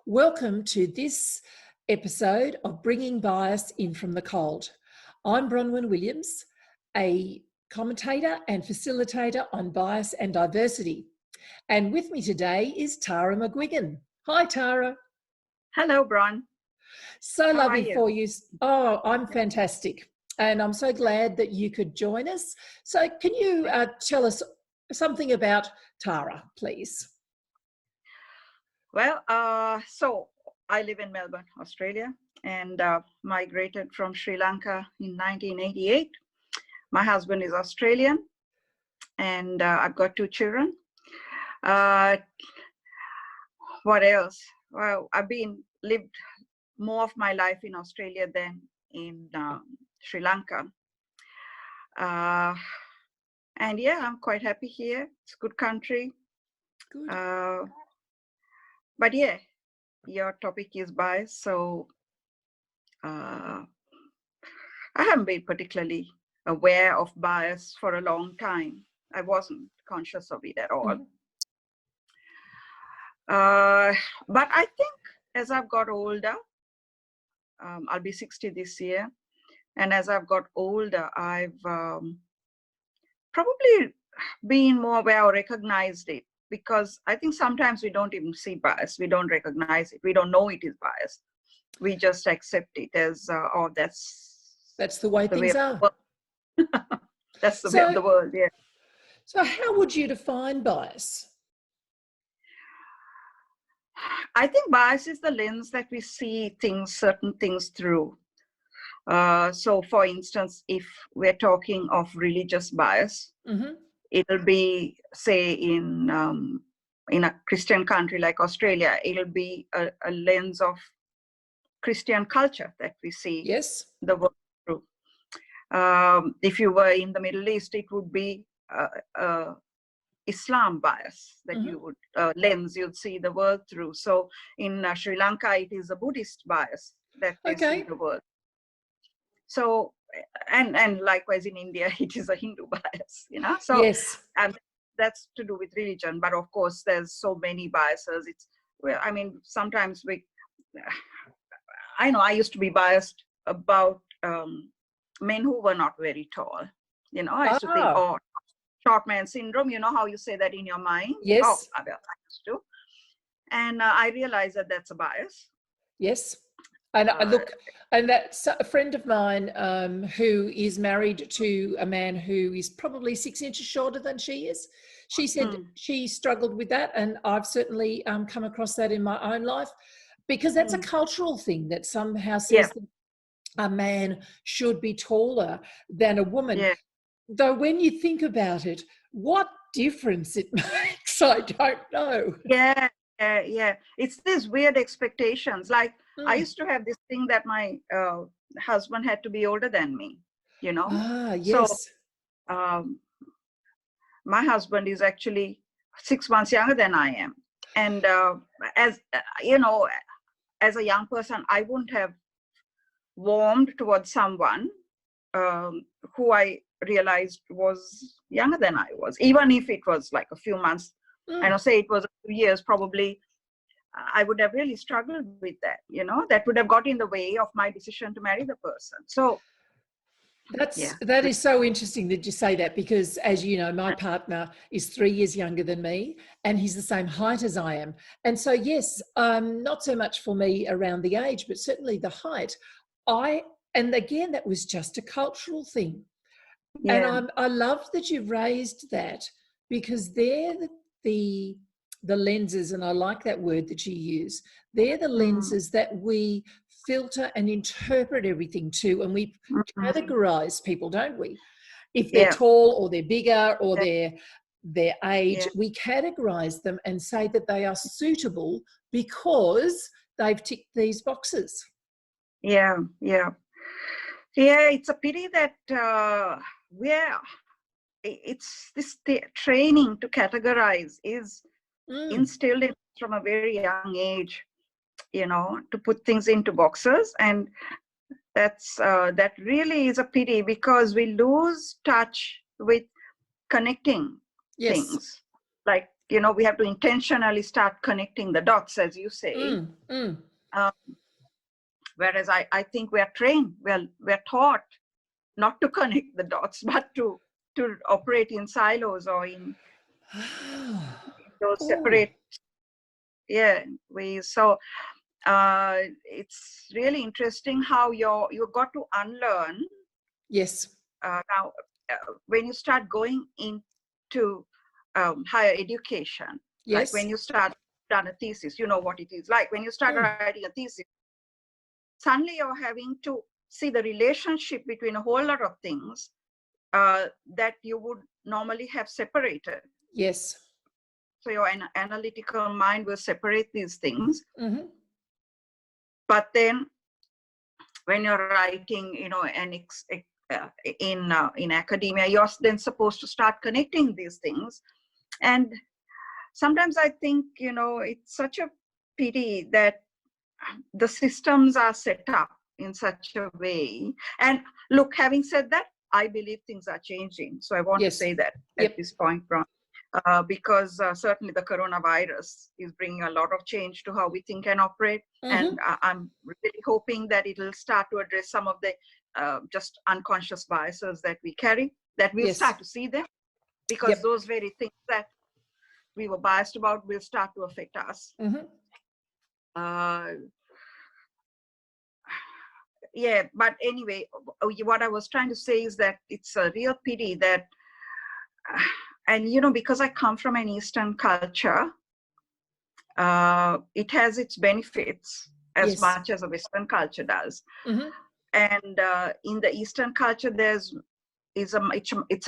Welcome to this episode of Bringing Bias in from the Cold. I'm Bronwyn Williams, a commentator and facilitator on bias and diversity. And with me today is Tara McGuigan. Hi, Tara. Hello, Bron. So lovely for you. Oh, I'm fantastic. And I'm so glad that you could join us. So can you tell us something about Tara, please? Well, so I live in Melbourne, Australia, and migrated from Sri Lanka in 1988. My husband is Australian, and I've got 2 children. What else? Well, I've lived more of my life in Australia than in Sri Lanka. And yeah, I'm quite happy here. It's a good country. Good. But yeah, your topic is bias, so I haven't been particularly aware of bias for a long time. I wasn't conscious of it at all. But I think as I've got older, I'll be 60 this year, and as I've got older, I've probably been more aware or recognized it. Because I think sometimes we don't even see bias. We don't recognize it. We don't know it is bias. We just accept it as, oh, that's the way things are. That's the way of the world, yeah. So how would you define bias? I think bias is the lens that we see certain things through. So for instance, if we're talking of religious bias, it'll be, say, in a Christian country like Australia, it'll be a lens of Christian culture that we see the world through. If you were in the Middle East, it would be Islam bias that you would lens you'd see the world through. So in Sri Lanka, it is a Buddhist bias that they see the world. So, and likewise in India, it is a Hindu bias, you know. So that's to do with religion. But of course, there's so many biases. I mean, sometimes I know I used to be biased about men who were not very tall. You know, I used to think, oh, short man syndrome. You know how you say that in your mind? Yes. Oh, I used to. And I realized that that's a bias. Yes. And and that's a friend of mine who is married to a man who is probably 6 inches shorter than she is. She said she struggled with that, and I've certainly come across that in my own life, because that's a cultural thing that somehow says that a man should be taller than a woman. Yeah. Though when you think about it, what difference it makes, I don't know. Yeah. It's these weird expectations. Like I used to have this thing that my husband had to be older than me, you know. Yes. So my husband is actually 6 months younger than I am, and as you know, as a young person, I wouldn't have warmed towards someone who I realized was younger than I was, even if it was like a few months. I don't say it was a few years, probably I would have really struggled with that, you know, that would have got in the way of my decision to marry the person. So that is so interesting that you say that, because as you know, my partner is 3 years younger than me, and he's the same height as I am. And so, yes, not so much for me around the age, but certainly the height. And again, that was just a cultural thing. Yeah. And I love that you raised that, because they're the lenses, and I like that word that you use. They're the lenses that we filter and interpret everything to, and we categorize people, don't we? If they're tall or they're bigger or their age, we categorize them and say that they are suitable because they've ticked these boxes. Yeah, it's a pity that it's this training to categorize is instilled in from a very young age, you know, to put things into boxes. And that's that really is a pity, because we lose touch with connecting things. Like we have to intentionally start connecting the dots, as you say. Whereas I think we are trained, we're taught not to connect the dots, but to operate in silos or in those separate ways. So it's really interesting how you got to unlearn. Yes. Now, when you start going into higher education, yes, like when you start done a thesis, you know what it is like. When you start writing a thesis, suddenly you're having to see the relationship between a whole lot of things that you would normally have separated. Yes. So your analytical mind will separate these things. Mm-hmm. But then when you're writing, in academia, you're then supposed to start connecting these things. And sometimes I think, it's such a pity that the systems are set up in such a way. And look, having said that, I believe things are changing. So I want to say that at this point, Bron, because certainly the coronavirus is bringing a lot of change to how we think and operate. And I'm really hoping that it will start to address some of the just unconscious biases that we carry, that we'll start to see them, because those very things that we were biased about will start to affect us. But anyway, what I was trying to say is that it's a real pity that, and because I come from an Eastern culture, it has its benefits as much as a Western culture does. And in the Eastern culture, it's a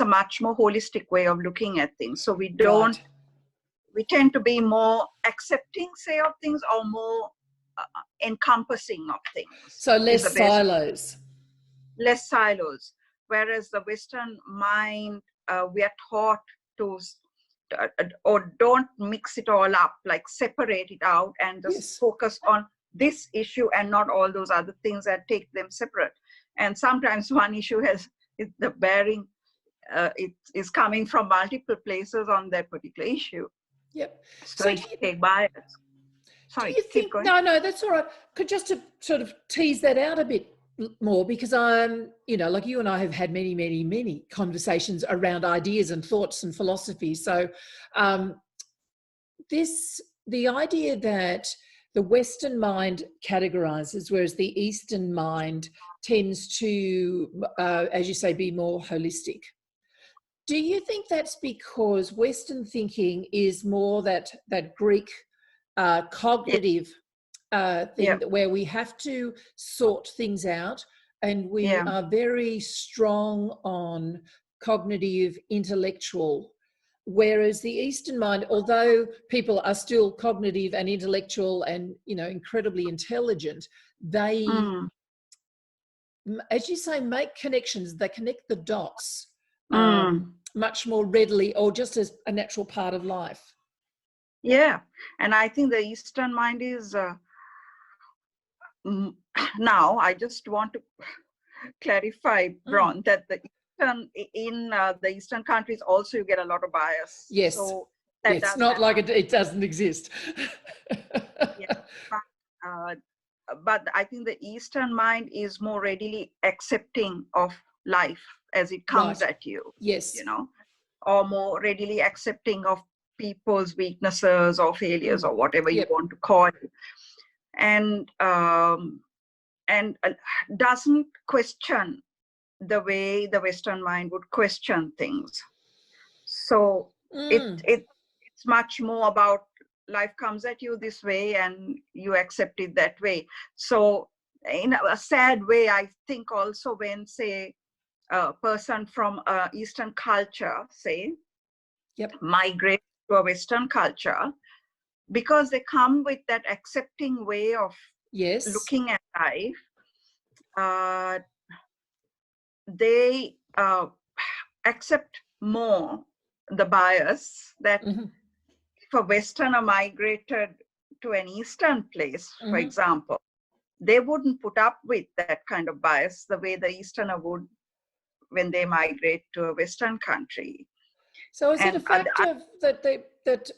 much more holistic way of looking at things. So we tend to be more accepting, say, of things, or more encompassing of things. So less silos. Less silos. Whereas the Western mind, we are taught to, or don't mix it all up, like separate it out and just focus on this issue and not all those other things that take them separate. And sometimes one issue has the bearing, it is coming from multiple places on that particular issue. So you take bias. Sorry, do you think, no, that's all right. Just to sort of tease that out a bit more, because I'm, like you and I have had many, many, many conversations around ideas and thoughts and philosophy. So the idea that the Western mind categorizes, whereas the Eastern mind tends to, as you say, be more holistic. Do you think that's because Western thinking is more that Greek cognitive thing where we have to sort things out, and we are very strong on cognitive, intellectual, whereas the Eastern mind, although people are still cognitive and intellectual and incredibly intelligent, they as you say, make connections, they connect the dots much more readily, or just as a natural part of life. And I think the Eastern mind is now I just want to clarify, Bron, that in the Eastern countries also you get a lot of bias. So it's not like it doesn't exist. But I think the Eastern mind is more readily accepting of life as it comes at you. Or more readily accepting of people's weaknesses or failures or whatever you want to call it, and doesn't question the way the Western mind would question things. So it's much more about life comes at you this way and you accept it that way. So in a sad way, I think also when, say, a person from Eastern culture, say, migrate to a Western culture, because they come with that accepting way of looking at life, they accept more the bias that if a Westerner migrated to an Eastern place, for example, they wouldn't put up with that kind of bias the way the Easterner would when they migrate to a Western country. So is it a fact of that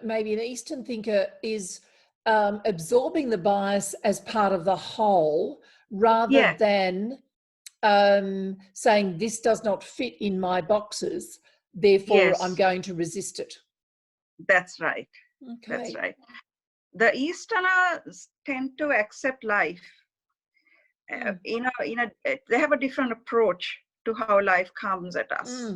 maybe an Eastern thinker is absorbing the bias as part of the whole rather than saying this does not fit in my boxes, therefore I'm going to resist it. That's right. Okay. That's right. The Easterners tend to accept life. They have a different approach to how life comes at us.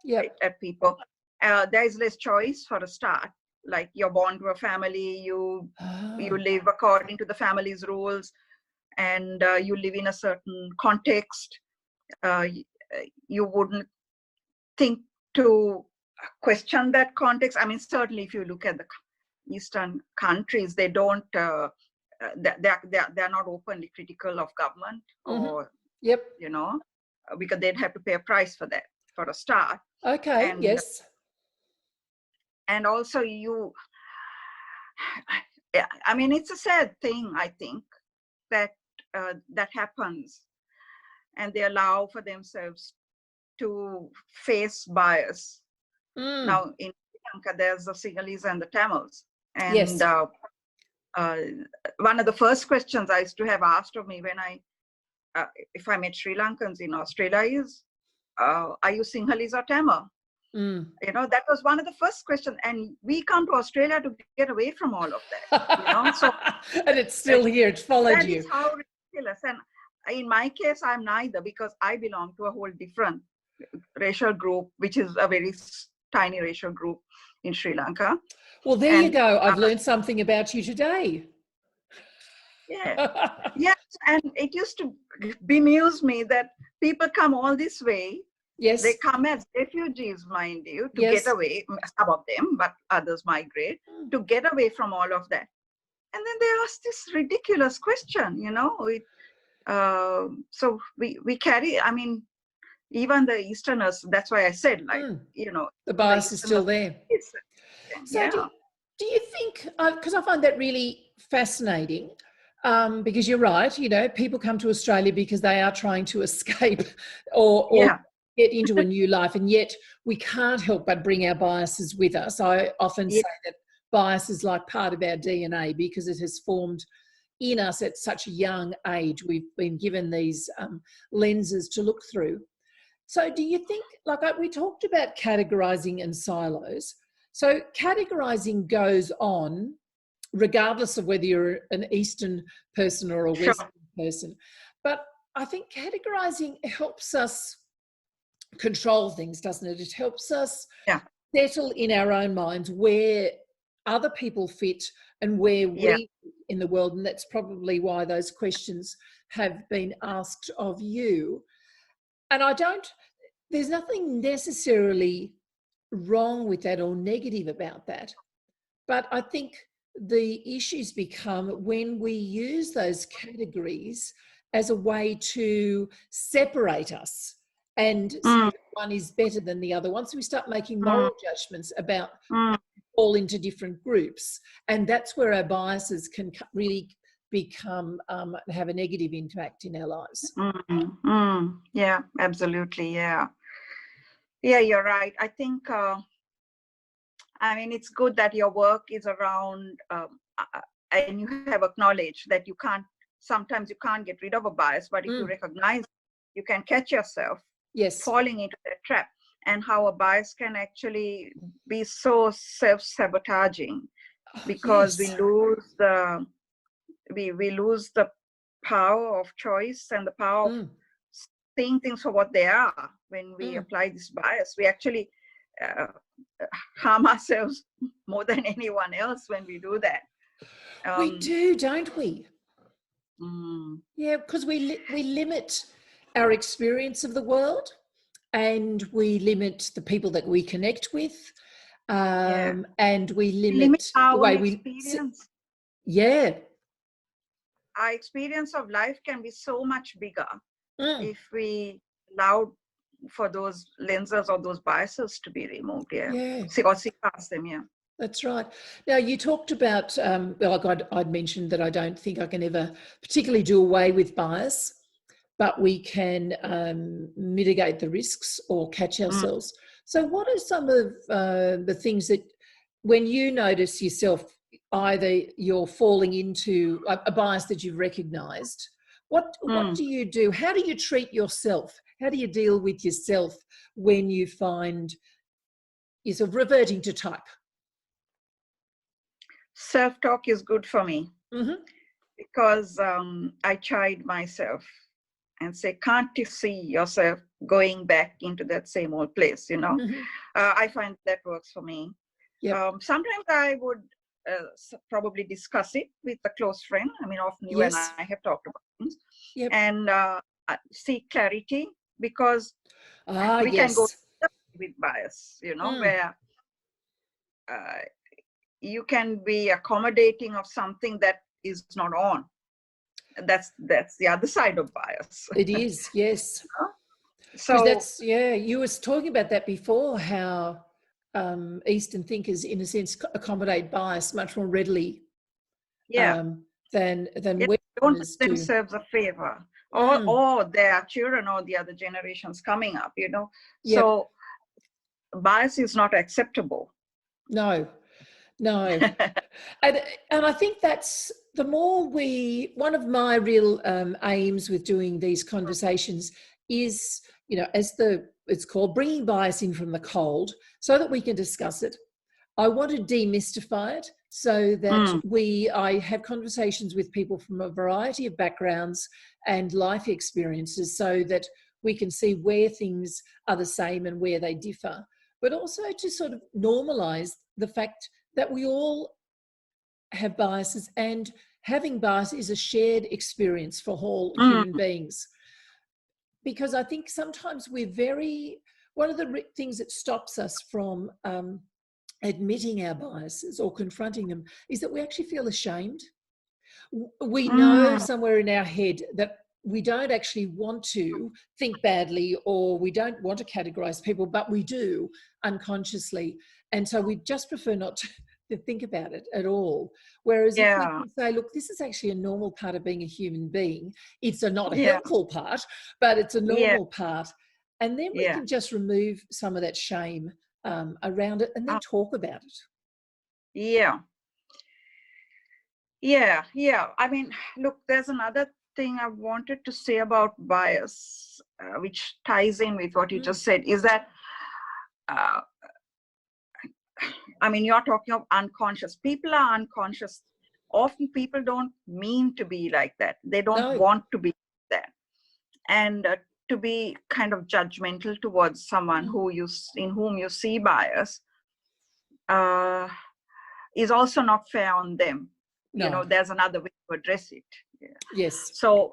Right, at people. There is less choice for a start. Like you're born to a family, you live according to the family's rules, and you live in a certain context. You wouldn't think to question that context. I mean, certainly if you look at the Eastern countries, they don't, they're not openly critical of government or, you know, because they'd have to pay a price for that, for a start. Okay, and, yes. And also I mean, it's a sad thing, I think, that that happens, and they allow for themselves to face bias. Now, in Sri Lanka, there's the Sinhalese and the Tamils. And one of the first questions I used to have asked of me when if I met Sri Lankans in Australia is, are you Sinhalese or Tamil? You know, that was one of the first questions. And we come to Australia to get away from all of that, you know. So, and it's still here, it followed you. That is how ridiculous. And in my case, I'm neither, because I belong to a whole different racial group, which is a very tiny racial group in Sri Lanka. Well, there you go. I've learned something about you today. Yeah. Yes. And it used to bemuse me that people come all this way. Yes. They come as refugees, mind you, to get away, some of them, but others migrate, to get away from all of that. And then they ask this ridiculous question, you know. So we carry, I mean, even the Easterners, that's why I said, like, you know. The bias is still there. So do you think, because I find that really fascinating, because you're right, you know, people come to Australia because they are trying to escape or get into a new life, and yet we can't help but bring our biases with us. I often say that bias is like part of our DNA because it has formed in us at such a young age. We've been given these lenses to look through. So do you think, like we talked about categorizing and silos, so categorizing goes on regardless of whether you're an Eastern person or a Western person. But I think categorizing helps us control things, doesn't it? It helps us settle in our own minds where other people fit and where we fit in the world. And that's probably why those questions have been asked of you. And there's nothing necessarily wrong with that or negative about that. But I think the issues become when we use those categories as a way to separate us and say that one is better than the other. Once we start making moral judgments about all into different groups, and that's where our biases can really become have a negative impact in our lives. Yeah, absolutely. Yeah, you're right. I think I mean, it's good that your work is around and you have acknowledged that sometimes you can't get rid of a bias, but if you recognize, you can catch yourself falling into that trap, and how a bias can actually be so self-sabotaging because we lose the power of choice and the power of seeing things for what they are. When we apply this bias, we actually harm ourselves more than anyone else when we do that. We do, don't we? Yeah, because we limit our experience of the world, and we limit the people that we connect with, and we limit our the way experience. Our experience of life can be so much bigger if we allow for those lenses or those biases to be removed. Or see past them. That's right. Now, you talked about, like I'd mentioned that I don't think I can ever particularly do away with bias, but we can mitigate the risks or catch ourselves. So what are some of the things that when you notice yourself, either you're falling into a bias that you've recognized, what do you do? How do you treat yourself? How do you deal with yourself when you find you're sort of reverting to type? Self-talk is good for me, because I chide myself and say, can't you see yourself going back into that same old place, you know? I find that works for me. Yep. Sometimes I would probably discuss it with a close friend. I mean, often you and I have talked about things. Yep. And seek clarity, because we can go with bias, you know, where you can be accommodating of something that is not on. That's the other side of bias. It is, yes. So that's, you were talking about that before, how Eastern thinkers, in a sense, accommodate bias much more readily than Westerners do themselves a favor, or their children or the other generations coming up, you know. So bias is not acceptable. No. And I think that's the more one of my real aims with doing these conversations is, you know, it's called bringing bias in from the cold so that we can discuss it. I want to demystify it so that I have conversations with people from a variety of backgrounds and life experiences so that we can see where things are the same and where they differ, but also to sort of normalize the fact that we all have biases, and having bias is a shared experience for all human beings. Because I think sometimes one of the things that stops us from admitting our biases or confronting them is that we actually feel ashamed. We know somewhere in our head that we don't actually want to think badly, or we don't want to categorize people, but we do unconsciously. And so we just prefer not to think about it at all. Whereas if we can say, look, this is actually a normal part of being a human being. It's not a helpful part, but it's a normal part. And then we can just remove some of that shame around it and then talk about it. I mean, look, there's another thing I wanted to say about bias, which ties in with what you just said, is that I mean, you're talking of unconscious. People are unconscious. Often people don't mean to be like that. They don't want to be like that. And to be kind of judgmental towards someone in whom you see bias is also not fair on them. You know, there's another way to address it. Yes. So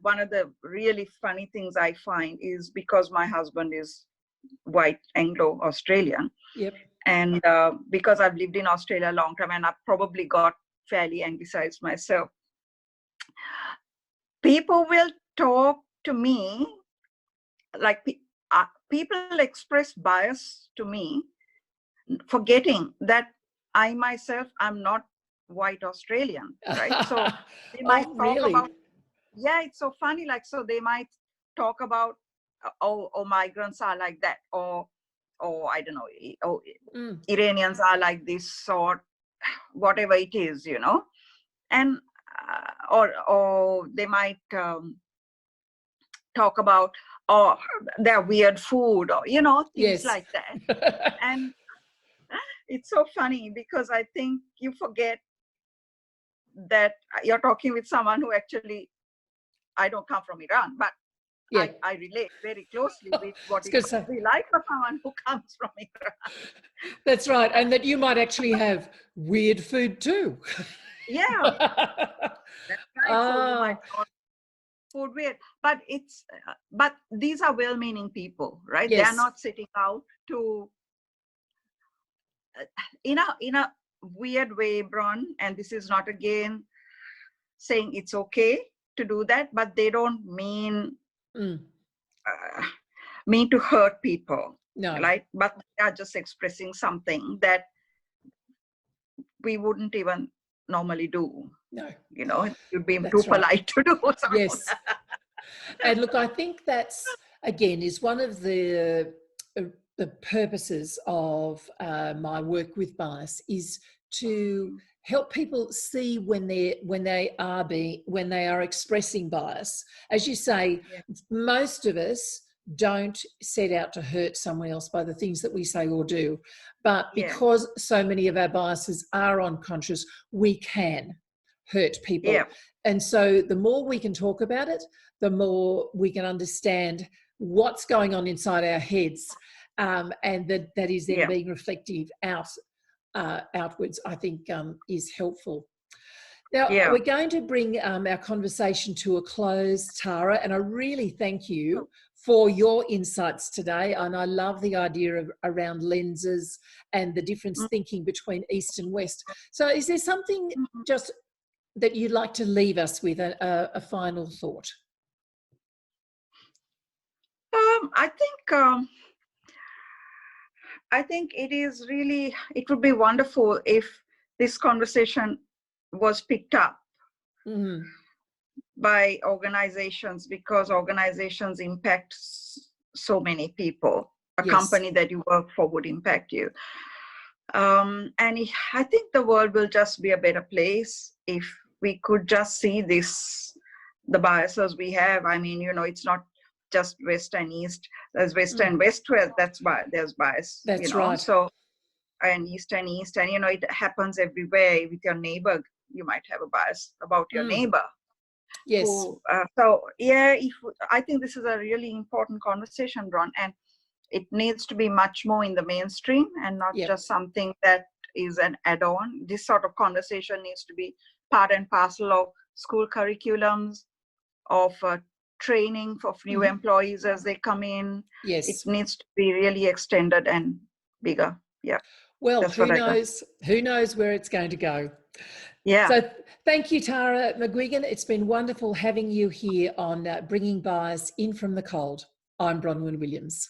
one of the really funny things I find is, because my husband is white Anglo-Australian, and because I've lived in Australia a long time and I've probably got fairly anglicized myself, people will talk to me like people express bias to me, forgetting that I myself am not white Australian, right? So they might talk about, it's so funny, like, so they might talk about, migrants are like that, or I don't know, Iranians are like this, or whatever it is, you know, and or they might talk about, their weird food, or, you know, things like that. And it's so funny, because I think you forget that you're talking with someone who actually, I don't come from Iran, but I relate very closely with what it would be like for someone who comes from Iran. That's right. And that you might actually have weird food too. That's right. So you might call food weird, but but these are well-meaning people, right? They're not sitting out to, in a weird way, Bron, and this is not again saying it's okay to do that, but they don't mean to hurt people, right? But they are just expressing something that we wouldn't even normally do. You know, it would be too polite to do. And look, I think that's, again, is one of the the purposes of my work with bias is to help people see when they are expressing bias. As you say, most of us don't set out to hurt someone else by the things that we say or do, but because so many of our biases are unconscious, we can hurt people. And so the more we can talk about it, the more we can understand what's going on inside our heads, and that is then being reflective outwards, I think is helpful. Now, we're going to bring our conversation to a close, Tara, and I really thank you for your insights today. And I love the idea of around lenses and the difference thinking between East and West. So is there something just that you'd like to leave us with, a final thought? I think it would be wonderful if this conversation was picked up by organizations, because organizations impact so many people. A company that you work for would impact you. And I think the world will just be a better place if we could just see the biases we have. I mean, it's not just West and East. There's West and West where there's bias. That's right. So, and East and East, and it happens everywhere. With your neighbor, you might have a bias about your neighbor. Yes. I think this is a really important conversation, Bron, and it needs to be much more in the mainstream and not just something that is an add-on. This sort of conversation needs to be part and parcel of school curriculums, of training for new employees as they come in. Yes. It needs to be really extended and bigger. Yeah. Well, who knows? Who knows where it's going to go? Yeah. So thank you, Tara McGuigan. It's been wonderful having you here on Bringing Bias in from the Cold. I'm Bronwyn Williams.